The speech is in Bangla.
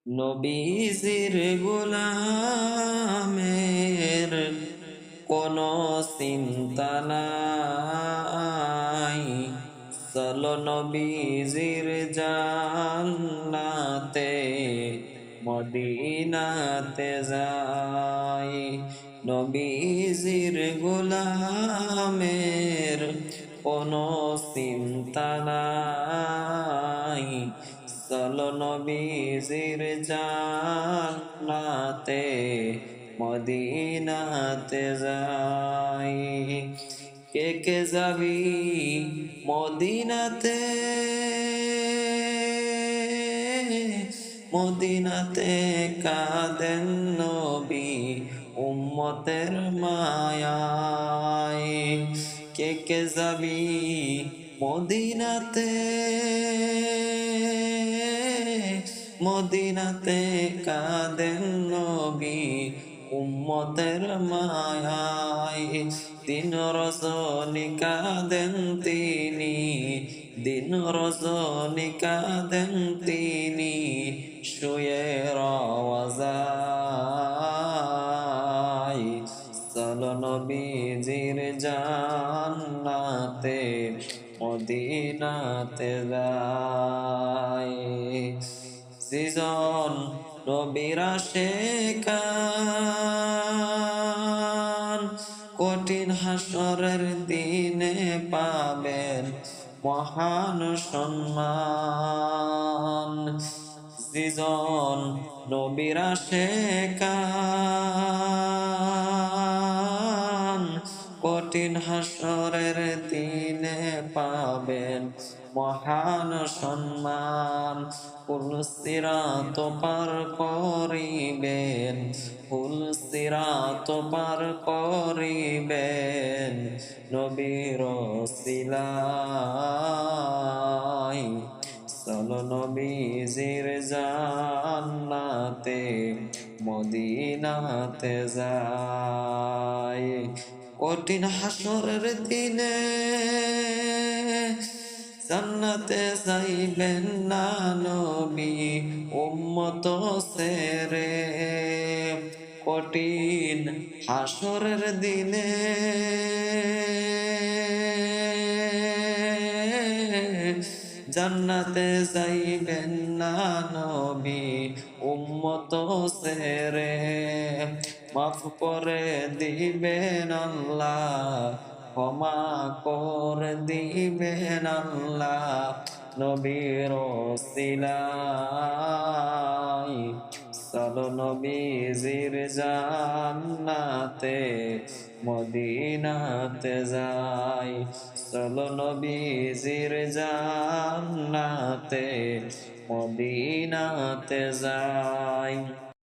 নবীজির গোলামের কোনো চিন্তা নাই, চলো নবীজির জান্নাতে মদিনাতে যাই। নবীজির গোলামের কোনো চিন্তা নাই, চলো নবীজির জান্নাতে মদিনাতে যাই। কে কে যাবি মদিনাতে, মদিনাতে কাঁদেন নবী উম্মতের মায়ায়। কে কে যাবি মদিনাতে, মদিনাতে কাঁদেন নবী উম্মতের মায়ায়। দিন রজনী কাঁদেন তিনি, দিন রজনী কাঁদেন তিনি, শুয়ে রওয়াজায়। চলো নবীজির জান্নাতে মদিনাতে যাই। সৃজন নবীর আশিকান কঠিন হাসরের দিনে পাবেন মহান সম্মান। সৃজন নবীর আশিকান কঠিন হাসরের দিনে পাবেন মহান সম্মান। ফুল সিরাত পার করিবেন, ফুল সিরাত পার করিবেন নবীর ওসিলায়। চলো নবীজির জান্নাতে মদিনাতে যাই। কঠিন হাসরের দিনে জান্নাতে যাইবেন না নবী উম্মত সেরে। কঠিন হাসরের দিনে জান্নাতে যাইবেন না নবী উম্মত সেরে। মাফ করে দিবেন আল্লাহ, ক্ষমা করে দিবেন আল্লাহ নবীর ওসিলায়। চলো নবীজির জান্নাতে মদিনাতে যাই। চলো নবীজির জান্নাতে মদিনাতে যাই।